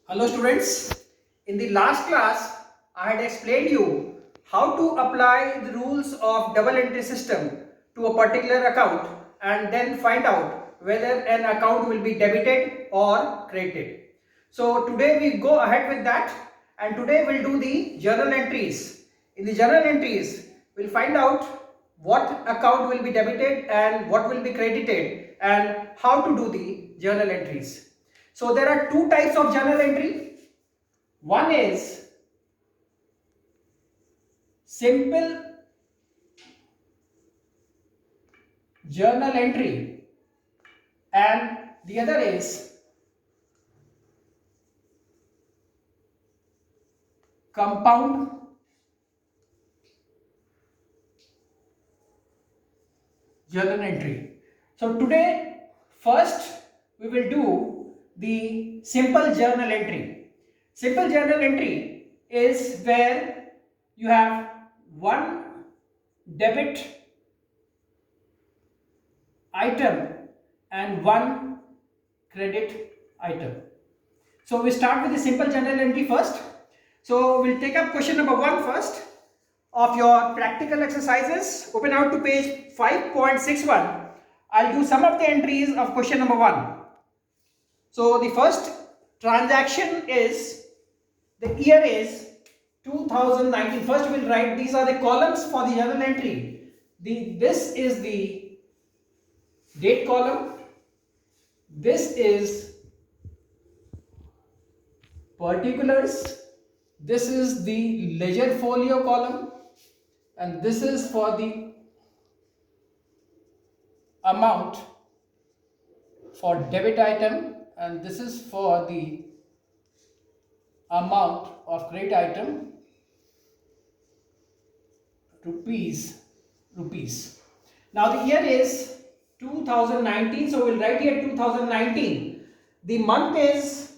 Hello students, in the last class I had explained you how to apply the rules of double entry system to a particular account and then find out whether an account will be debited or credited. So today we go ahead with that, and today we'll do the journal entries. In the journal entries we'll find out what account will be debited and what will be credited and how to do the journal entries. So there are two types of journal entry. One is simple journal entry and the other is compound journal entry. So today first we will do the simple journal entry. Simple journal entry is where you have one debit item and one credit item. So we start with the simple journal entry first. So we'll take up question number 1 first of your practical exercises. Open out to page 5.61. I'll do some of the entries of question number 1. So the first transaction is, the year is 2019. First we'll write, these are the columns for the journal entry. This is the date column, this is particulars, this is the ledger folio column, and this is for the amount for debit item, and this is for the amount of credit item, rupees. Now the year is 2019, so we'll write here 2019. The month is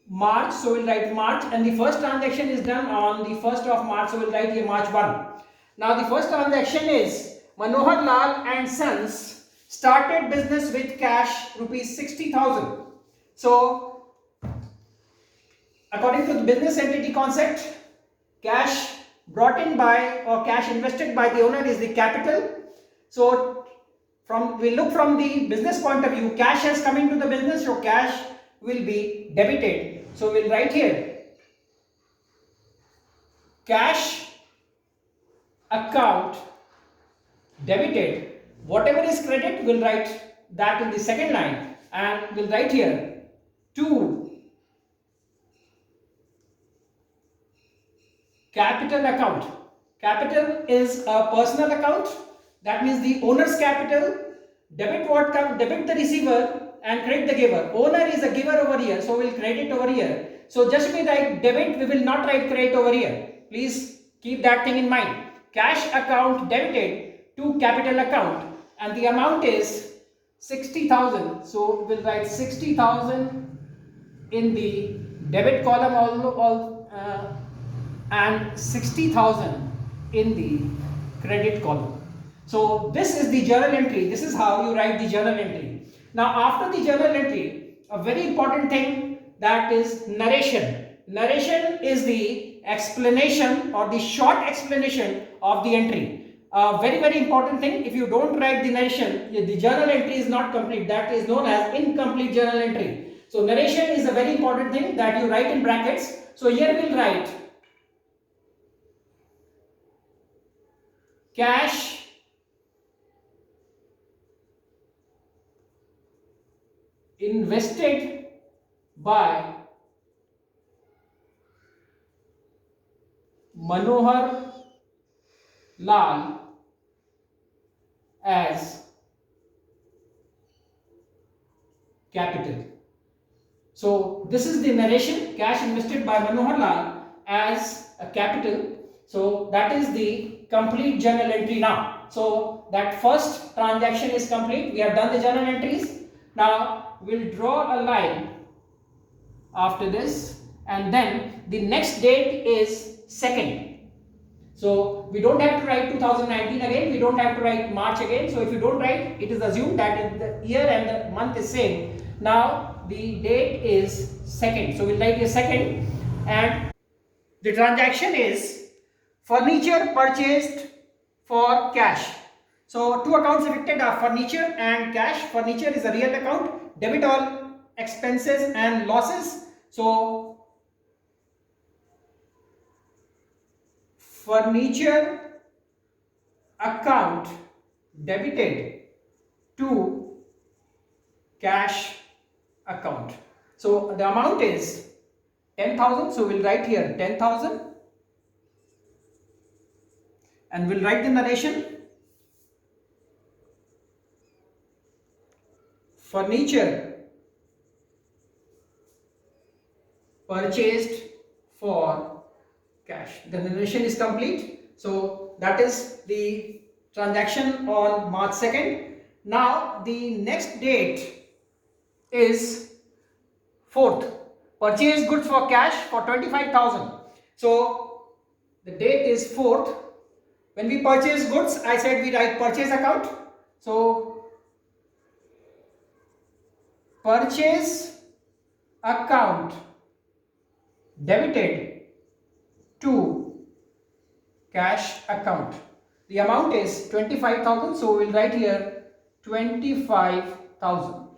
March, so we'll write March, and the first transaction is done on the 1st of March, so we'll write here March 1. Now the first transaction is Manohar Lal and Sons started business with cash rupees 60,000. So according to the business entity concept, cash brought in by or cash invested by the owner is the capital. So we look from the business point of view, cash has come into the business, so cash will be debited. So we'll write here cash account debited. Whatever is credit, we'll write that in the second line, and we'll write here to capital account. Capital is a personal account, that means the owner's capital. Debit what comes? Debit the receiver and credit the giver. Owner is a giver over here, so we'll credit over here. So just we write debit, we will not write credit over here. Please keep that thing in mind. Cash account debited to capital account, and the amount is 60,000. So we'll write 60,000 in the debit column and 60,000 in the credit column. So this is the journal entry. This is how you write the journal entry. Now after the journal entry, a very important thing, that is narration. Narration is the explanation or the short explanation of the entry. Very important thing. If you don't write the narration, the journal entry is not complete. That is known as incomplete journal entry. So narration is a very important thing that you write in brackets. So here we'll write cash invested by Manohar Lal as capital. So this is the narration, cash invested by Manohar Lal as a capital. So that is the complete journal entry now. So that first transaction is complete. We have done the journal entries. Now we'll draw a line after this, and then the next date is 2nd. So we don't have to write 2019 again, we don't have to write March again. So if you don't write, it is assumed that the year and the month is same. Now the date is 2nd, so we'll write a 2nd, and the transaction is furniture purchased for cash. So two accounts affected are furniture and cash. Furniture is a real account, debit all expenses and losses. So furniture account debited to cash account. So the amount is 10,000. So we'll write here 10,000 and we'll write the narration. Furniture purchased for cash. The narration is complete. So that is the transaction on March 2nd. Now the next date is 4th. Purchase goods for cash for 25,000. So the date is 4th. When we purchase goods, I said we write purchase account. So purchase account debited to cash account. The amount is 25,000. So we will write here 25,000.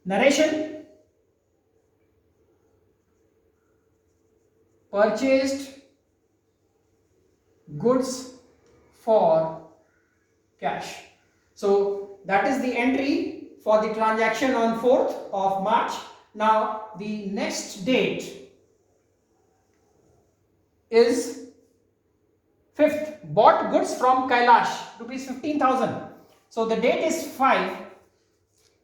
Narration: purchased goods for cash. So that is the entry for the transaction on 4th of March. Now the next date is 5th. Bought goods from Kailash, rupees 15,000. So the date is 5,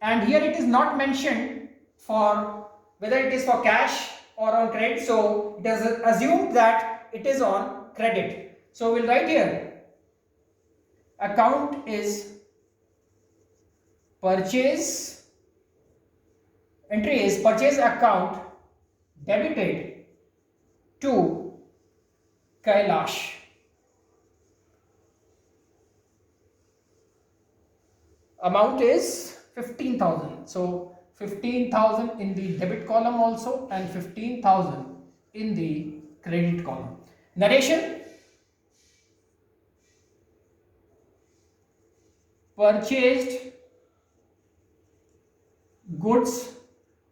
and here it is not mentioned for whether it is for cash or on credit. So it is assumed that it is on credit. So we'll write here account is purchase, entry is purchase account debited to Kailash. Amount is 15,000. So 15,000 in the debit column also and 15,000 in the credit column. Narration: purchased goods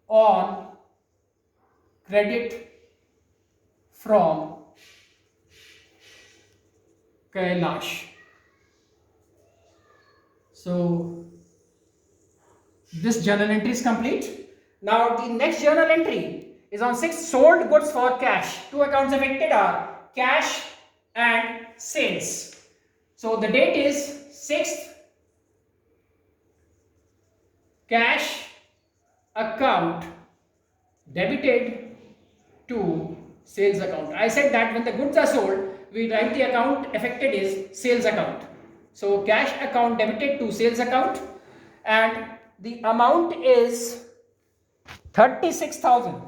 on credit from Kailash. So this journal entry is complete. Now the next journal entry is on 6th. Sold goods for cash. Two accounts affected are cash and sales. So the date is 6th. Cash account debited to sales account. I said that when the goods are sold, we write the account affected is sales account. So cash account debited to sales account, and the amount is 36,000.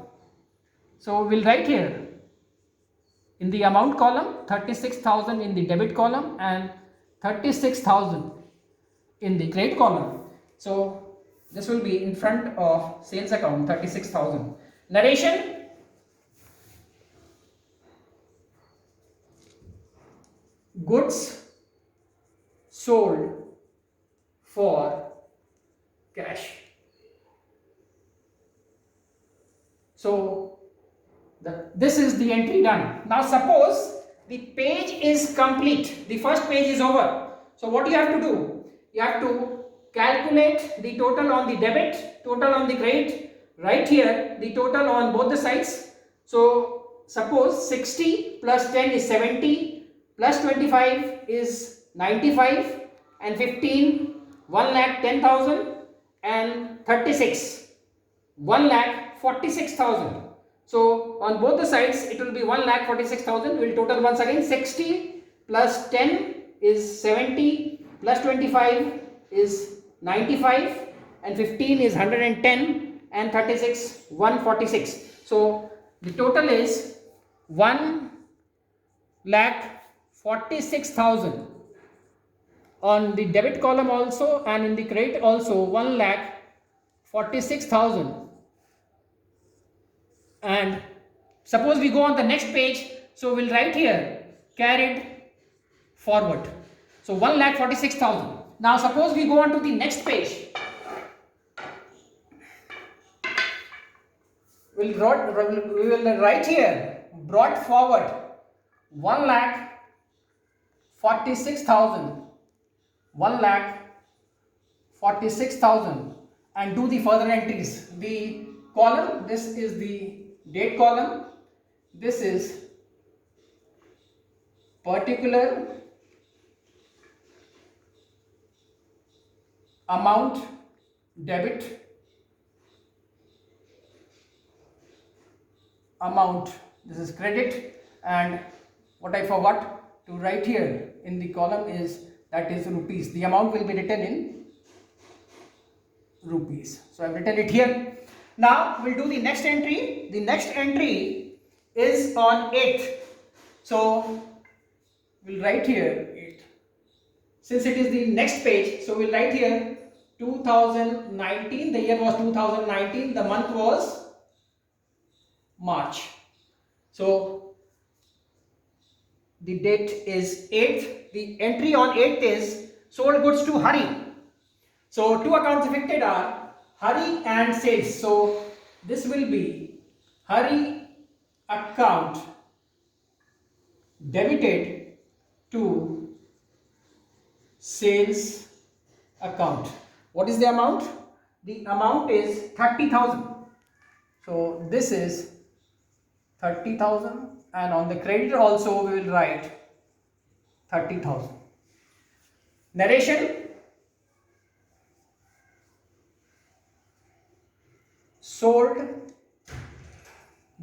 So we'll write here in the amount column 36,000 in the debit column and 36,000 in the credit column. So this will be in front of sales account 36,000. Narration: goods sold for cash. So this is the entry done. Now suppose the page is complete, the first page is over. So what you have to do? You have to calculate the total on the debit, total on the credit, right here the total on both the sides. So suppose 60 plus 10 is 70, plus 25 is 95, and 15 1,10,000, and 36 1,46,000. So on both the sides it will be 1,46,000. We will total once again. 60 plus 10 is 70, plus 25 is 95, and 15 is 110, and 36 146. So the total is 1,46,000 on the debit column also and in the credit also 1,46,000. And suppose we go on the next page, so we'll write here carried forward. So 1,46,000. Now suppose we go on to the next page. We will write here brought forward 1,46,000. 1,46,000 and do the further entries. The column, this is the date column, this is particular amount debit, amount, this is credit, and what I forgot to write here in the column is that is rupees. The amount will be written in rupees. So I've written it here. Now we'll do the next entry. The next entry is on 8th. So we'll write here 8. Since it is the next page, so we'll write here 2019. The year was 2019. The month was March. So the date is 8th. The entry on 8th is sold goods to Hari. So two accounts affected are Hari and sales. So this will be Hari account debited to sales account. What is the amount? The amount is 30,000. So this is 30,000, and on the creditor also we will write 30,000. Narration. Sold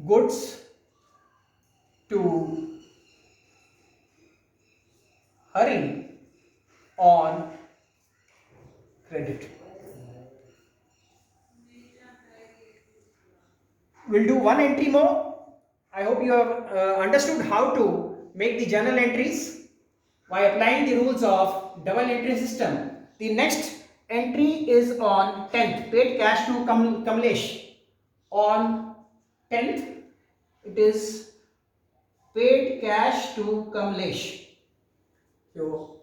goods to Hari on credit. We'll do one entry more. I hope you have understood how to make the journal entries by applying the rules of double entry system. The next entry is on 10th, paid cash to Kamlesh. On 10th, it is paid cash to Kamlesh. So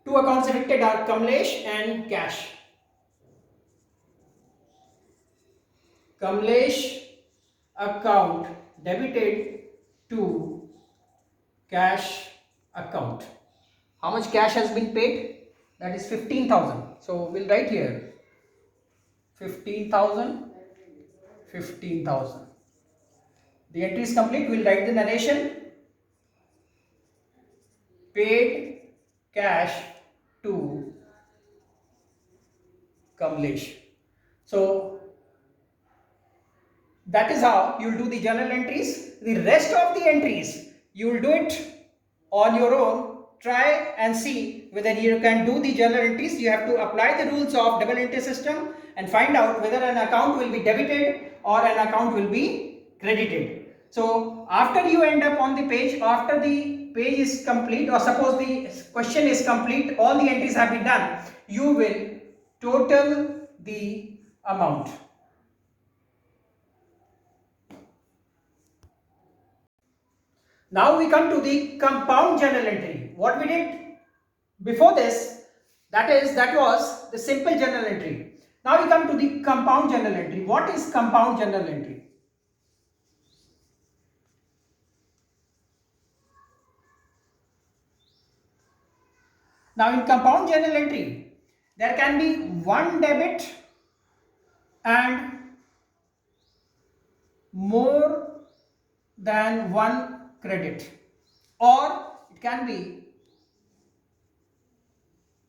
two accounts affected are Kamlesh and cash. Kamlesh account debited to cash account. How much cash has been paid? That is 15,000. So we'll write here 15,000, 15,000. The entry is complete. We'll write the narration. Paid cash to Kamlesh. So that is how you will do the journal entries. The rest of the entries you will do it on your own. Try and see whether you can do the journal entries. You have to apply the rules of double entry system and find out whether an account will be debited or an account will be credited. So after you end up on the page, after the page is complete, or suppose the question is complete, all the entries have been done, you will total the amount. Now we come to the compound journal entry. What we did before this, that was the simple journal entry. Now we come to the compound journal entry. What is compound journal entry? Now in compound journal entry, there can be one debit and more than one credit, or it can be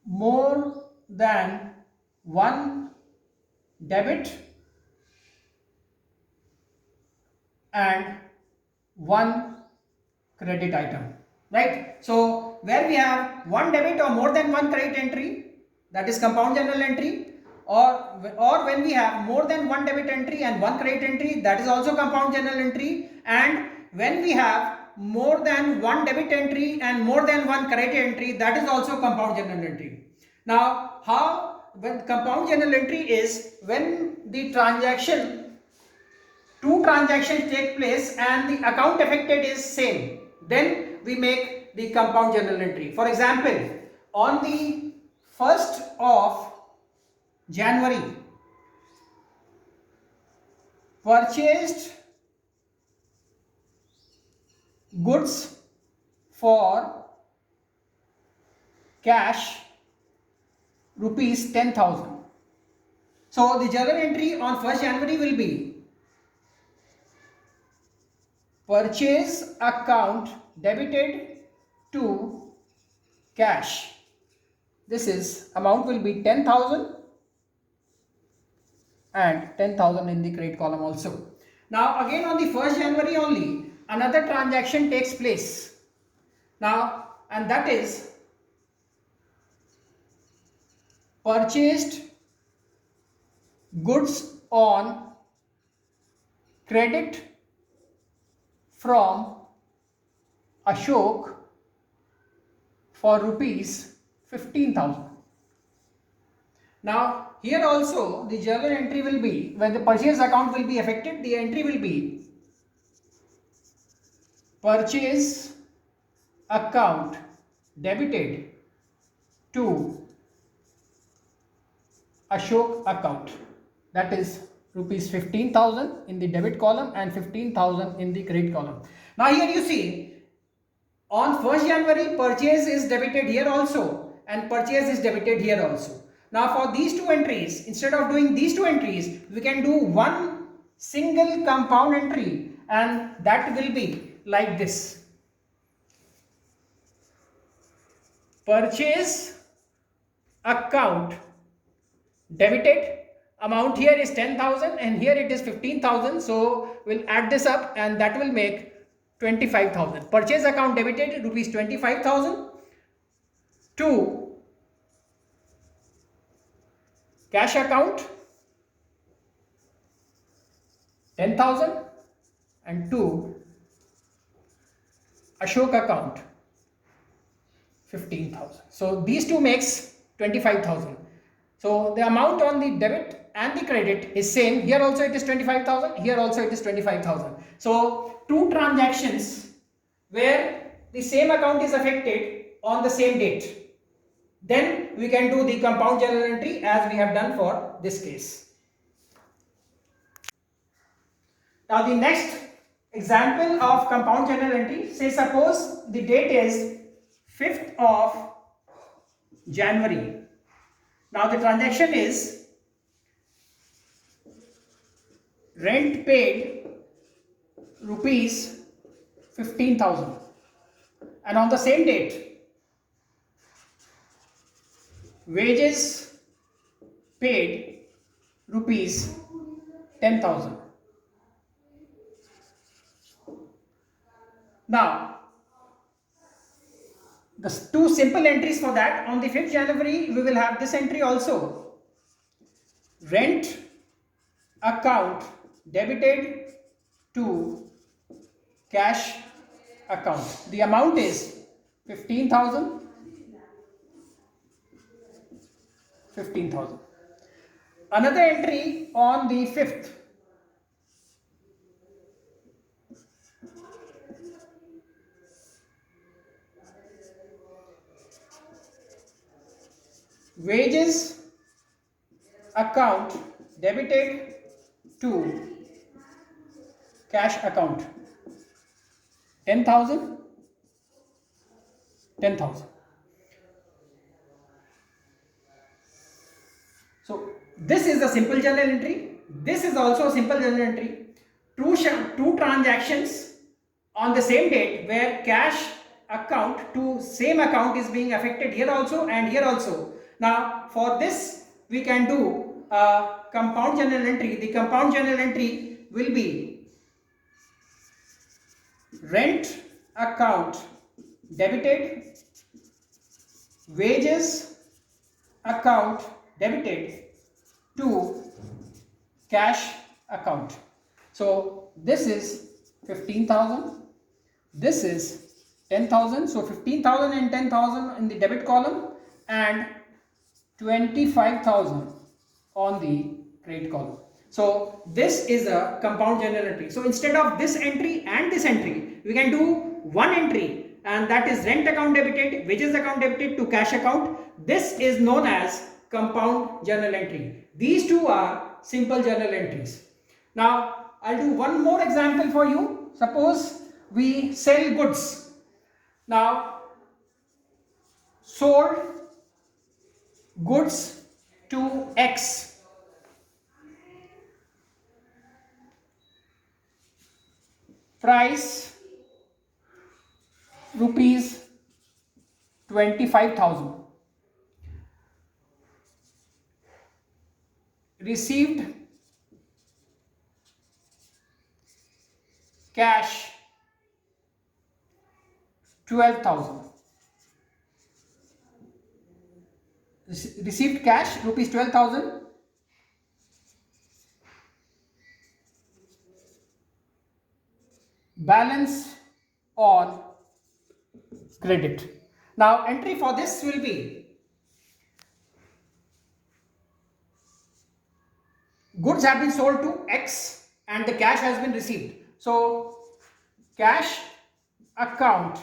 more than one debit and one credit item, right? So where we have one debit or more than one credit entry, that is compound journal entry, or when we have more than one debit entry and one credit entry, that is also compound journal entry, and when we have more than one debit entry and more than one credit entry, that is also compound journal entry. Now, when compound journal entry is when the two transactions take place and the account affected is same, then we make the compound journal entry. For example, on the 1st of January, purchased goods for cash rupees 10,000. So the journal entry on 1st January will be purchase account debited to cash. This is amount will be 10,000 and 10,000 in the credit column also. Now again on the 1st January only another transaction takes place. Now, and that is purchased goods on credit from Ashok for rupees 15,000. Now here also the journal entry will be, when the purchase account will be affected, the entry will be purchase account debited to Ashok account, that is rupees 15,000 in the debit column and 15,000 in the credit column. Now here you see on 1st January purchase is debited here also and purchase is debited here also. Now for these two entries, instead of doing these two entries, we can do one single compound entry, and that will be like this. Purchase account debited, amount here is 10,000 and here it is 15,000, so we'll add this up and that will make 25,000. Purchase account debited rupees 25,000 to cash account 10,000 and to Ashok account 15,000. So these two makes 25,000. So the amount on the debit and the credit is same. Here also it is 25,000. Here also it is 25,000. So two transactions where the same account is affected on the same date. Then we can do the compound journal entry as we have done for this case. Now the next example of compound journal entry, say suppose the date is 5th of January. Now the transaction is rent paid rupees 15,000 and on the same date wages paid rupees 10,000. Now the two simple entries for that, on the 5th January we will have this entry also, rent account debited to cash account. The amount is 15,000. Another entry on the 5th, wages account debited to cash account 10,000. So this is a simple journal entry. This is also a simple journal entry. Two transactions on the same date where cash account to same account is being affected here also and here also. Now for this we can do a compound journal entry. The compound journal entry will be rent account debited, wages account debited to cash account. So this is 15,000, This is 10,000. So 15,000 and 10,000 in the debit column and 25,000 on the credit column. So this is a compound journal entry. So instead of this entry and this entry, we can do one entry, and that is rent account debited, wages account debited to cash account. This is known as compound journal entry. These two are simple journal entries. Now I'll do one more example for you. Suppose we sell goods. Now sold goods to X. Price rupees 25,000. Received cash 12,000. Received cash rupees 12,000. Balance on credit. Now entry for this will be goods have been sold to X and the cash has been received. So cash account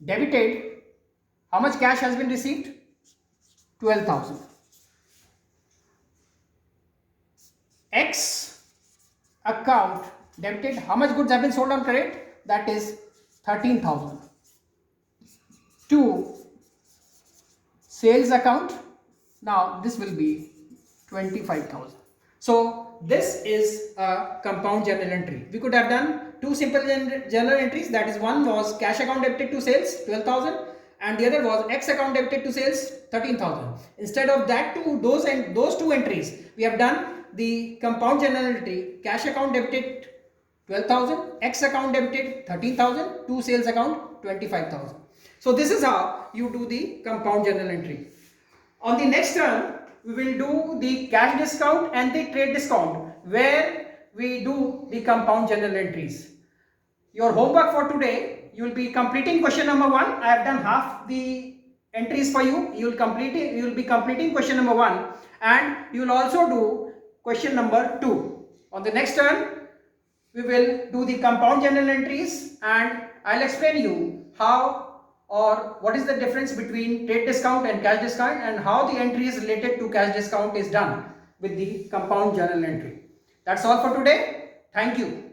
debited. How much cash has been received? 12,000. X account debited. How much goods have been sold on credit? That is 13,000. To sales account. Now this will be 25,000. So this is a compound journal entry. We could have done two simple journal entries. That is, one was cash account debited to sales 12,000 and the other was X account debited to sales 13,000. Instead of that those two entries, we have done the compound journal entry: cash account debited 12,000, X account debited 13,000, to sales account 25,000. So this is how you do the compound journal entry. On the next term, we will do the cash discount and the trade discount, where we do the compound journal entries. Your homework for today, you will be completing question number 1. I have done half the entries for you. You will be completing question number 1, and you will also do question number 2. On the next turn, we will do the compound journal entries, and I'll explain you how or what is the difference between trade discount and cash discount, and how the entries related to cash discount is done with the compound journal entry. That's all for today. Thank you.